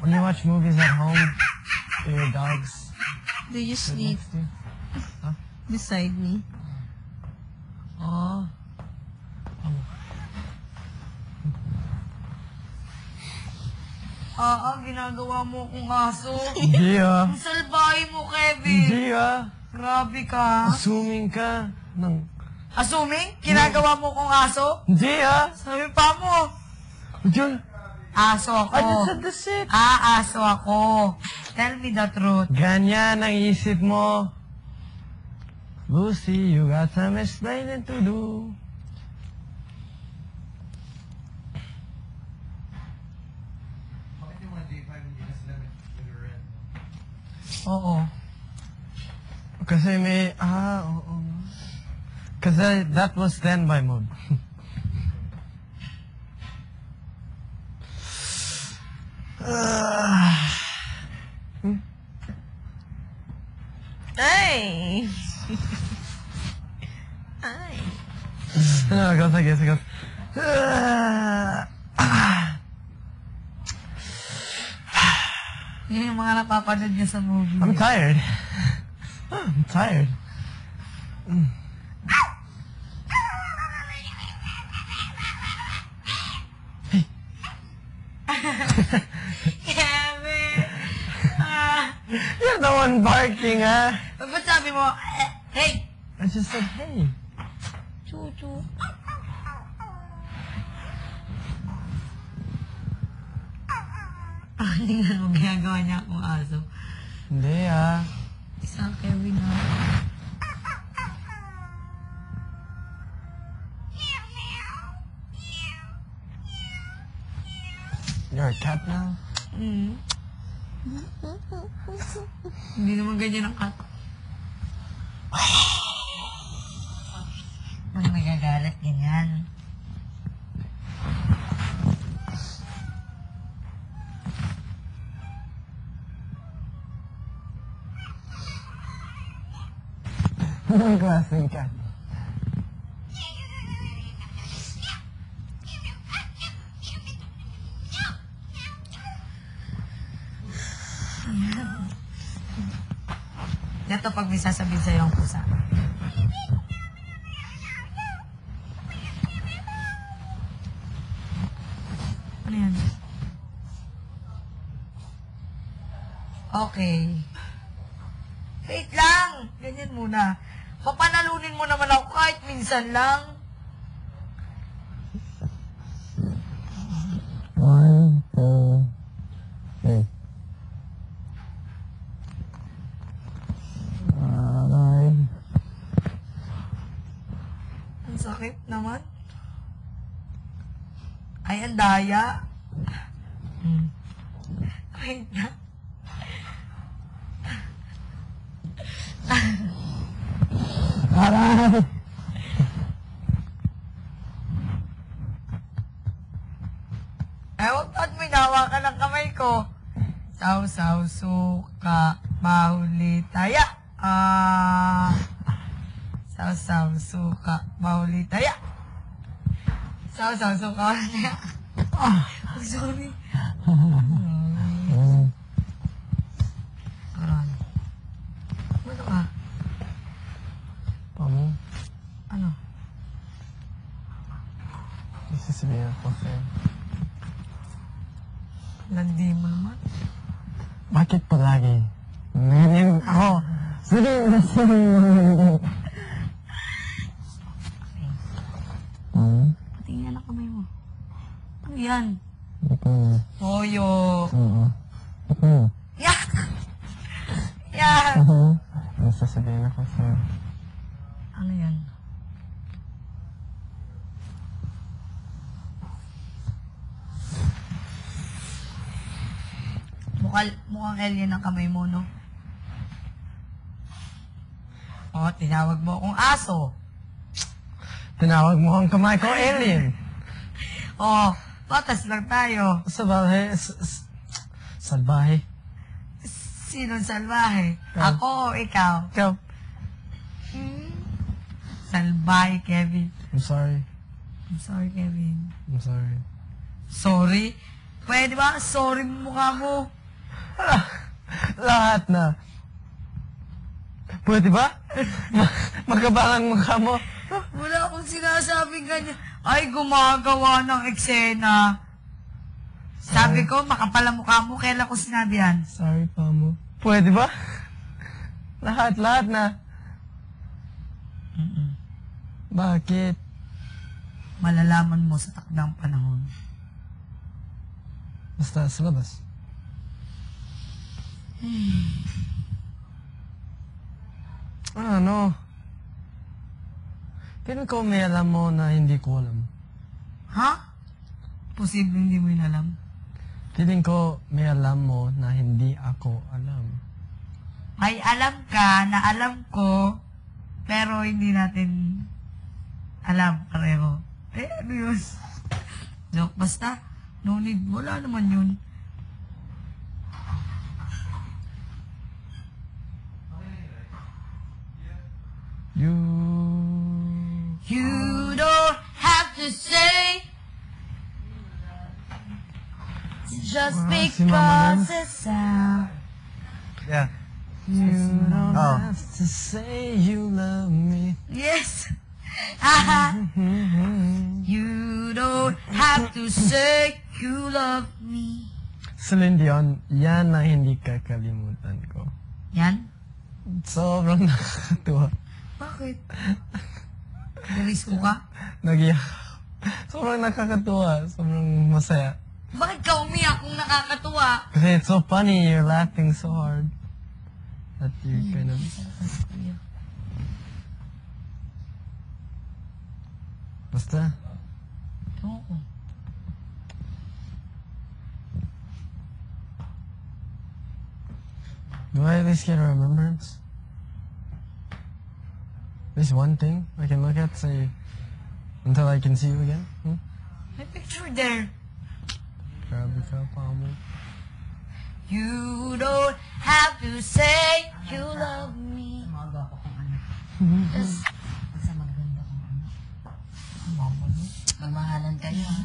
When you watch movies at home, do your dogs Do you sit sleep next to you? Huh? beside me? Oh. Ginagawa mo kung aso. Hindi Ang salbahe mo, Kevin. Hindi Grabe ka. Assuming ka ng... Assuming, ginagawa mo kung aso? Hindi Sabi pa mo. Diyan. Aso ako. I just said the shit. Aso ako. Tell me the truth. Ganyan ang isip mo. Lucy, you got some explaining to do. Bakit yung mga J5 hindi na sila nag-rent? Oo. Kasi may... oo. Kasi that was standby mode. Ay! Ay. No, it goes like this. It goes... Yun yung mga napapanood niya sa movie. I'm tired. I'm tired. Kevin! You're the one barking, Ba't sabi mo, hey! I just said, hey. Chuchu. Tingnan mo, ginagawa niya akong aso. Hindi, Isa, Kevin, ha? You're a cat now? Hindi naman ganyan ang cat. Pag nagagalit, ganyan. Anong klaseng cat? Ito pag may sasabihin sa'yo ang pusa. Ano yan? Okay. Wait lang! Ganyan muna. Papanalunin mo naman ako kahit minsan lang. 1, 2, 3. Alright. Ang sakit naman. Ay, ang daya. Wait na. Aray! Ay, huwag ba't may nawakan ng kamay ko? Saw-saw, suka, mahuli, taya. Saw-saw, suka, mahuli, taya. Saw-saw, suka, mahuli, taya. Sorry. Aran. Ano ka? Mami, Ano? may sasabihin ako sa'yo. Landi mo naman. Bakit palagi? Ganyan ako. Sige, sasabihin mo. Patingin ang kamay mo. Ano yan? Ikaw. Toyo. Oo. Ikaw. Yak! Yak! May sasabihin ako sa'yo. Ano yan? Mukhang alien ang kamay mo, no? Oh, tinawag mo akong aso. Tinawag mo ang kamay ko, alien. Oh, patas lang tayo. Salbahe. Salbahe. Sinong salbahe? Ikaw. Ako o ikaw? Ikaw. Salbahe, Kevin. I'm sorry. I'm sorry, Kevin. I'm sorry. Sorry? Pwede ba? Sorry mukha mo. Lahat na. Pwede ba? Magkabangang mukha mo. Wala akong sinasabing ganyan. Ay, gumagawa ng eksena. Sabi ko, makapal ang mukha mo. Kailan ko sinabi yan? Sorry pa mo. Pwede ba? Lahat na. Bakit? Malalaman mo sa takdang panahon. Basta sa labas. Ano? Feeling ko may alam mo na hindi ko alam. Ha? Posible hindi mo yun alam. Feeling ko may alam mo na hindi ako alam. May alam ka na alam ko, pero hindi natin alam pareho. Ano yun? Joke, basta. No need. Wala naman yun. You don't have to say just Si Mama because it sounds. Yeah. You don't Oh. have to say you love me. Yes. You don't have to say you love me. Celine Dion, yan ang hindi kakalimutan ko. Yan? Sobrang nakakatuwa. Bakit? Narisko ka? Nagiyak. Sobrang nakakatuwa. Sobrang masaya. Bakit ka umiyak kung nakakatuwa? Kasi it's so funny. You're laughing so hard. That you're kind of... Basta. Oo. Do I at least get a remembrance? At least one thing I can look at, say, until I can see you again? May picture there. Grabe ka pa mo. You don't have to say you love me. Umaga ako kung ano. Basta maganda kung ano. Magmahalan kayo, ha?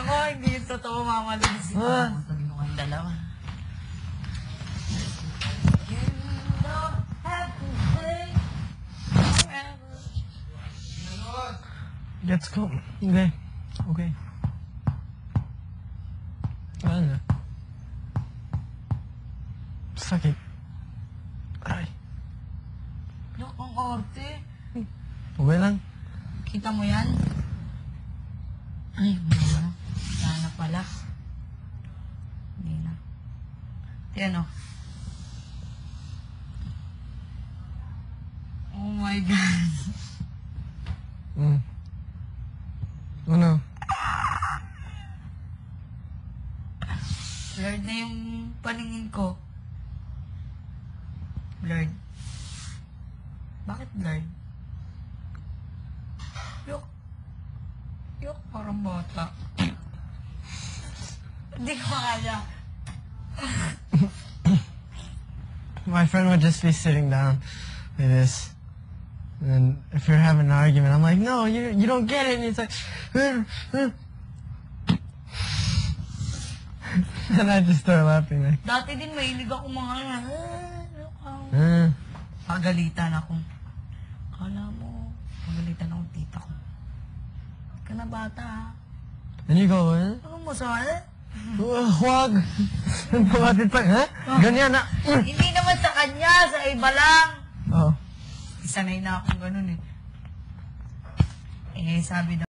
Ako, hindi yung totoo mamahalin si Mama. Punta din mo kayong dalawa. You don't have to say forever. Let's go. Okay. Okay. Wala na. Sakit. Ay. Yok, ang arte. Okay lang. Kita mo yan? Ay, wala. Wala na pala. Hindi na. Yan o. Oh my God. Ano? Blurred na yung paningin ko. Blurred. Bakit blurred? Yok. Yok, parang bata. Hindi ko kaya. My friend would just be sitting down like this. And then if you're having an argument, I'm like, no, you don't get it. And he's like, and I just start laughing like, Dati din mahilig ako mga pagalitan ako. Kala mo, pagalitan ako tita ko. Ka na bata, ha? and you go, eh? Ano mo sa Huwag. Pumatid pa, ha? Ganyan na. Hindi naman sa kanya, sa iba lang. Oh. Sanay na akong ganun eh. Eh, sabi daw,